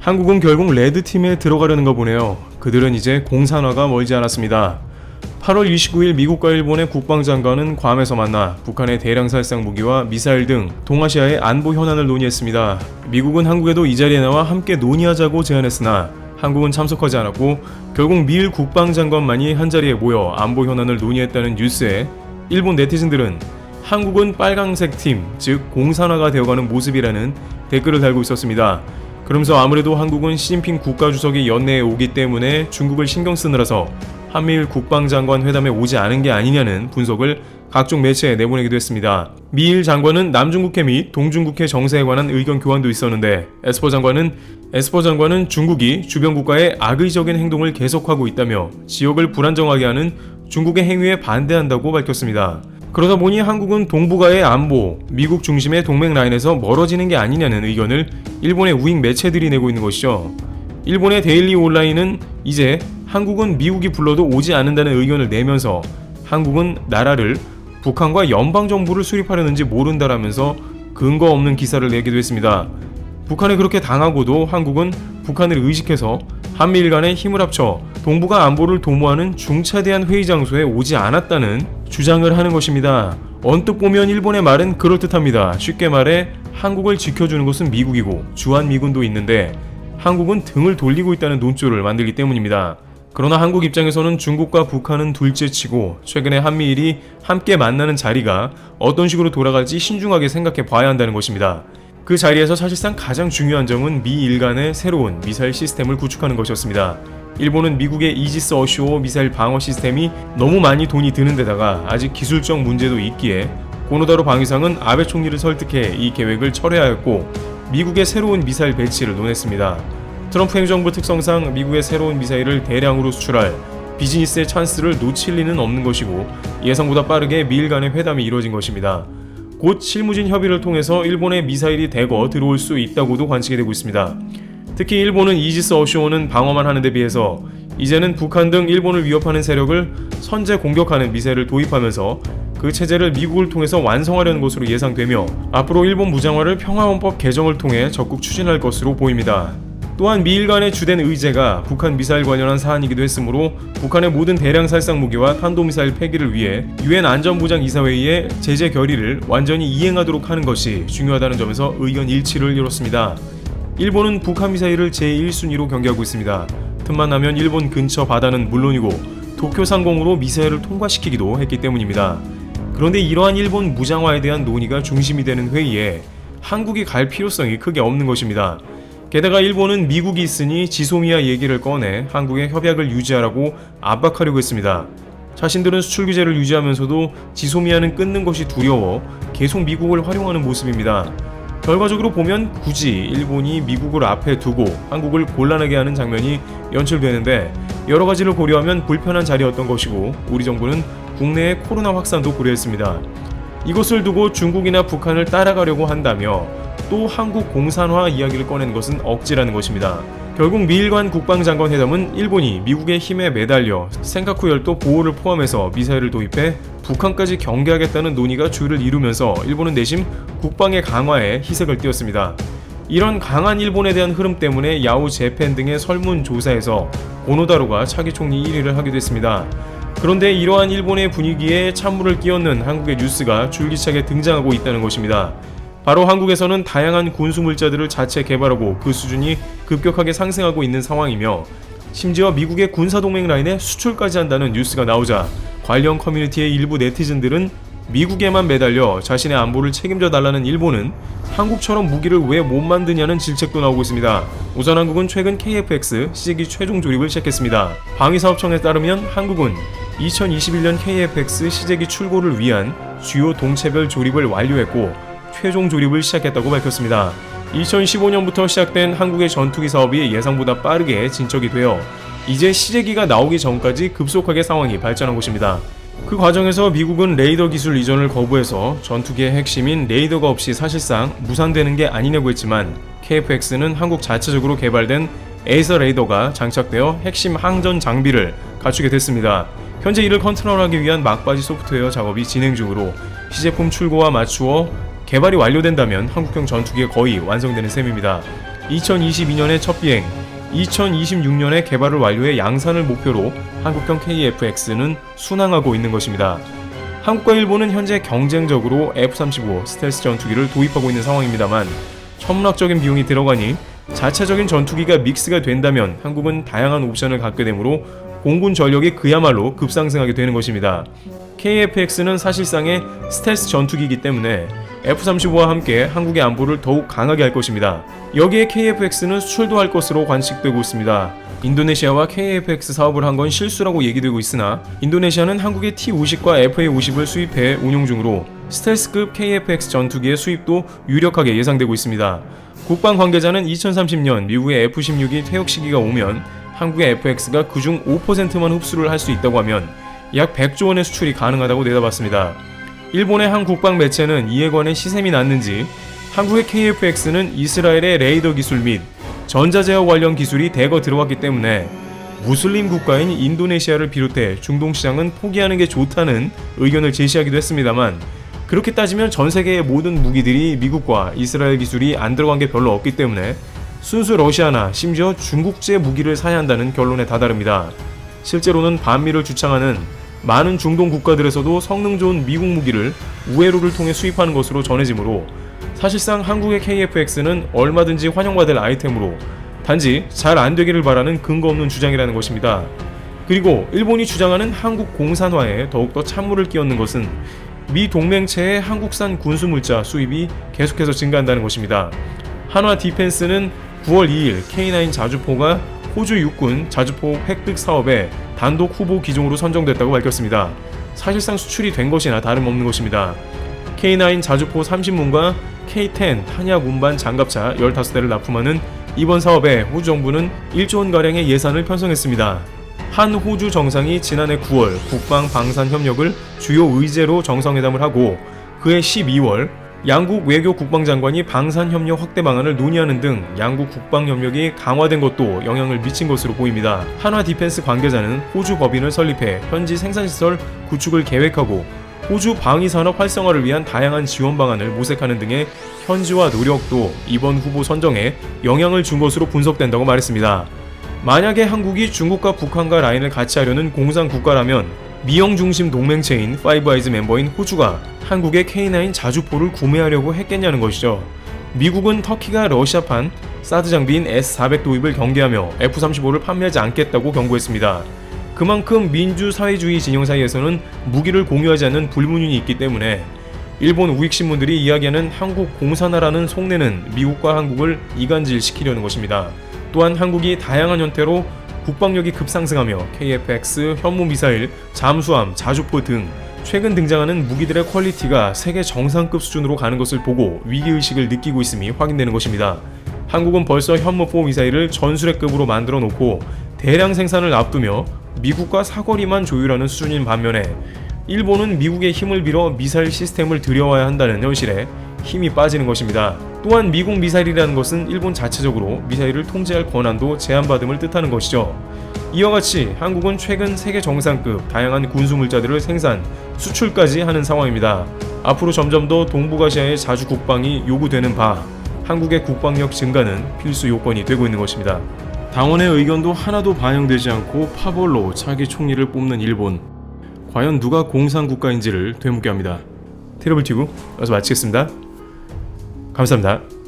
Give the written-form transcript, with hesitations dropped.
한국은 결국 레드팀에 들어가려는가 보네요. 그들은 이제 공산화가 멀지 않았습니다. 8월 29일 미국과 일본의 국방장관은 괌에서 만나 북한의 대량 살상 무기와 미사일 등 동아시아의 안보 현안을 논의했습니다. 미국은 한국에도 이 자리에 나와 함께 논의하자고 제안했으나 한국은 참석하지 않았고 결국 미일 국방장관만이 한자리에 모여 안보 현안을 논의했다는 뉴스에 일본 네티즌들은 한국은 빨강색 팀, 즉 공산화가 되어가는 모습이라는 댓글을 달고 있었습니다. 그러면서 아무래도 한국은 시진핑 국가주석이 연내에 오기 때문에 중국을 신경 쓰느라서 한미일 국방장관 회담에 오지 않은 게 아니냐는 분석을 각종 매체에 내보내기도 했습니다. 미일 장관은 남중국해 및 동중국해 정세에 관한 의견 교환도 있었는데 에스퍼 장관은 중국이 주변 국가의 악의적인 행동을 계속하고 있다며 지역을 불안정하게 하는 중국의 행위에 반대한다고 밝혔습니다. 그러다 보니 한국은 동북아의 안보, 미국 중심의 동맹 라인에서 멀어지는 게 아니냐는 의견을 일본의 우익 매체들이 내고 있는 것이죠. 일본의 데일리 온라인은 이제 한국은 미국이 불러도 오지 않는다는 의견을 내면서 한국은 나라를 북한과 연방정부를 수립하려는지 모른다라면서 근거 없는 기사를 내기도 했습니다. 북한에 그렇게 당하고도 한국은 북한을 의식해서 한미일 간의 힘을 합쳐 동북아 안보를 도모하는 중차대한 회의 장소에 오지 않았다는 주장을 하는 것입니다. 언뜻 보면 일본의 말은 그럴듯합니다. 쉽게 말해 한국을 지켜주는 것은 미국이고 주한미군도 있는데 한국은 등을 돌리고 있다는 논조를 만들기 때문입니다. 그러나 한국 입장에서는 중국과 북한은 둘째치고 최근에 한미일이 함께 만나는 자리가 어떤 식으로 돌아갈지 신중하게 생각해 봐야 한다는 것입니다. 그 자리에서 사실상 가장 중요한 점은 미일 간의 새로운 미사일 시스템을 구축하는 것이었습니다. 일본은 미국의 이지스 어쇼 미사일 방어 시스템이 너무 많이 돈이 드는 데다가 아직 기술적 문제도 있기에 고노다로 방위상은 아베 총리를 설득해 이 계획을 철회하였고 미국의 새로운 미사일 배치를 논했습니다. 트럼프 행정부 특성상 미국의 새로운 미사일을 대량으로 수출할 비즈니스의 찬스를 놓칠 리는 없는 것이고 예상보다 빠르게 미일 간의 회담이 이루어진 것입니다. 곧 실무진 협의를 통해서 일본의 미사일이 대거 들어올 수 있다고도 관측이 되고 있습니다. 특히 일본은 이지스 어쇼는 방어만 하는 데 비해서 이제는 북한 등 일본을 위협하는 세력을 선제 공격하는 미사일을 도입하면서 그 체제를 미국을 통해서 완성하려는 것으로 예상되며 앞으로 일본 무장화를 평화헌법 개정을 통해 적극 추진할 것으로 보입니다. 또한 미일 간의 주된 의제가 북한 미사일 관련한 사안이기도 했으므로 북한의 모든 대량 살상 무기와 탄도미사일 폐기를 위해 유엔 안전보장이사회의의 제재 결의를 완전히 이행하도록 하는 것이 중요하다는 점에서 의견 일치를 이뤘습니다. 일본은 북한 미사일을 제1순위로 경계하고 있습니다. 틈만 나면 일본 근처 바다는 물론이고 도쿄 상공으로 미사일을 통과시키기도 했기 때문입니다. 그런데 이러한 일본 무장화에 대한 논의가 중심이 되는 회의에 한국이 갈 필요성이 크게 없는 것입니다. 게다가 일본은 미국이 있으니 지소미아 얘기를 꺼내 한국의 협약을 유지하라고 압박하려고 했습니다. 자신들은 수출 규제를 유지하면서도 지소미아는 끊는 것이 두려워 계속 미국을 활용하는 모습입니다. 결과적으로 보면 굳이 일본이 미국을 앞에 두고 한국을 곤란하게 하는 장면이 연출되는데 여러 가지를 고려하면 불편한 자리였던 것이고 우리 정부는 국내의 코로나 확산도 고려했습니다. 이것을 두고 중국이나 북한을 따라가려고 한다며 또 한국 공산화 이야기를 꺼내는 것은 억지라는 것입니다. 결국 미일 간 국방장관 회담은 일본이 미국의 힘에 매달려 센카쿠 열도 보호를 포함해서 미사일을 도입해 북한까지 경계하겠다는 논의가 주를 이루면서 일본은 내심 국방의 강화에 희색을 띄었습니다. 이런 강한 일본에 대한 흐름 때문에 야후 재팬 등의 설문조사에서 고노다로가 차기 총리 1위를 하기도 했습니다. 그런데 이러한 일본의 분위기에 찬물을 끼얹는 한국의 뉴스가 줄기차게 등장하고 있다는 것입니다. 바로 한국에서는 다양한 군수물자들을 자체 개발하고 그 수준이 급격하게 상승하고 있는 상황이며 심지어 미국의 군사동맹 라인에 수출까지 한다는 뉴스가 나오자 관련 커뮤니티의 일부 네티즌들은 미국에만 매달려 자신의 안보를 책임져 달라는 일본은 한국처럼 무기를 왜 못 만드냐는 질책도 나오고 있습니다. 우선 한국은 최근 KF-X 시제기 최종 조립을 시작했습니다. 방위사업청에 따르면 한국은 2021년 KF-X 시제기 출고를 위한 주요 동체별 조립을 완료했고 최종 조립을 시작했다고 밝혔습니다. 2015년부터 시작된 한국의 전투기 사업이 예상보다 빠르게 진척이 되어 이제 시제기가 나오기 전까지 급속하게 상황이 발전한 것입니다. 그 과정에서 미국은 레이더 기술 이전을 거부해서 전투기의 핵심인 레이더가 없이 사실상 무산되는 게 아니냐고 했지만 KF-X는 한국 자체적으로 개발된 에이서 레이더가 장착되어 핵심 항전 장비를 갖추게 됐습니다. 현재 이를 컨트롤하기 위한 막바지 소프트웨어 작업이 진행 중으로 시제품 출고와 맞추어 개발이 완료된다면 한국형 전투기가 거의 완성되는 셈입니다. 2022년에 첫 비행, 2026년에 개발을 완료해 양산을 목표로 한국형 KF-X는 순항하고 있는 것입니다. 한국과 일본은 현재 경쟁적으로 F-35 스텔스 전투기를 도입하고 있는 상황입니다만 천문학적인 비용이 들어가니 자체적인 전투기가 믹스가 된다면 한국은 다양한 옵션을 갖게 되므로 공군 전력이 그야말로 급상승하게 되는 것입니다. KF-X는 사실상의 스텔스 전투기이기 때문에 F-35와 함께 한국의 안보를 더욱 강하게 할 것입니다. 여기에 KF-X는 수출도 할 것으로 관측되고 있습니다. 인도네시아와 KF-X 사업을 한 건 실수라고 얘기되고 있으나 인도네시아는 한국의 T-50과 FA-50을 수입해 운용 중으로 스텔스급 KF-X 전투기의 수입도 유력하게 예상되고 있습니다. 국방 관계자는 2030년 미국의 F-16이 퇴역 시기가 오면 한국의 FX가 그중 5%만 흡수를 할 수 있다고 하면 약 100조 원의 수출이 가능하다고 내다봤습니다. 일본의 한 국방 매체는 이에 관해 시샘이 났는지 한국의 KF-X는 이스라엘의 레이더 기술 및 전자제어 관련 기술이 대거 들어왔기 때문에 무슬림 국가인 인도네시아를 비롯해 중동 시장은 포기하는 게 좋다는 의견을 제시하기도 했습니다만 그렇게 따지면 전 세계의 모든 무기들이 미국과 이스라엘 기술이 안 들어간 게 별로 없기 때문에 순수 러시아나 심지어 중국제 무기를 사야 한다는 결론에 다다릅니다. 실제로는 반미를 주창하는 많은 중동 국가들에서도 성능 좋은 미국 무기를 우회로를 통해 수입하는 것으로 전해지므로 사실상 한국의 KF-X는 얼마든지 환영받을 아이템으로 단지 잘 안되기를 바라는 근거 없는 주장이라는 것입니다. 그리고 일본이 주장하는 한국 공산화에 더욱더 찬물을 끼얹는 것은 미 동맹체의 한국산 군수물자 수입이 계속해서 증가한다는 것입니다. 한화 디펜스는 9월 2일 K9 자주포가 호주 육군 자주포 획득 사업에 단독 후보 기종으로 선정됐다고 밝혔습니다. 사실상 수출이 된 것이나 다름없는 것입니다. K9 자주포 30문과 K10 탄약 운반 장갑차 15대를 납품하는 이번 사업에 호주 정부는 1조 원가량의 예산을 편성했습니다. 한 호주 정상이 지난해 9월 국방 방산 협력을 주요 의제로 정상회담을 하고 그해 12월 양국 외교 국방장관이 방산협력 확대 방안을 논의하는 등 양국 국방협력이 강화된 것도 영향을 미친 것으로 보입니다. 한화 디펜스 관계자는 호주 법인을 설립해 현지 생산시설 구축을 계획하고 호주 방위산업 활성화를 위한 다양한 지원 방안을 모색하는 등의 현지화 노력도 이번 후보 선정에 영향을 준 것으로 분석된다고 말했습니다. 만약에 한국이 중국과 북한과 라인을 같이 하려는 공산 국가라면 미영 중심 동맹체인 파이브아이즈 멤버인 호주가 한국의 K9 자주포를 구매하려고 했겠냐는 것이죠. 미국은 터키가 러시아판 사드 장비인 S-400 도입을 경계하며 F-35를 판매하지 않겠다고 경고했습니다. 그만큼 민주사회주의 진영 사이에서는 무기를 공유하지 않는 불문율이 있기 때문에 일본 우익신문들이 이야기하는 한국 공산화라는 속내는 미국과 한국을 이간질시키려는 것입니다. 또한 한국이 다양한 형태로 국방력이 급상승하며 KF-X, 현무미사일, 잠수함, 자주포 등 최근 등장하는 무기들의 퀄리티가 세계 정상급 수준으로 가는 것을 보고 위기의식을 느끼고 있음이 확인되는 것입니다. 한국은 벌써 현무4 미사일을 전술핵급으로 만들어 놓고 대량 생산을 앞두며 미국과 사거리만 조율하는 수준인 반면에 일본은 미국의 힘을 빌어 미사일 시스템을 들여와야 한다는 현실에 힘이 빠지는 것입니다. 또한 미국 미사일이라는 것은 일본 자체적으로 미사일을 통제할 권한도 제한받음을 뜻하는 것이죠. 이와 같이 한국은 최근 세계 정상급 다양한 군수물자들을 생산, 수출까지 하는 상황입니다. 앞으로 점점 더 동북아시아의 자주 국방이 요구되는 바 한국의 국방력 증가는 필수 요건이 되고 있는 것입니다. 당원의 의견도 하나도 반영되지 않고 파벌로 차기 총리를 뽑는 일본. 과연 누가 공산국가인지를 되묻게 합니다. 테러블 튜브 여기서 마치겠습니다. 감사합니다.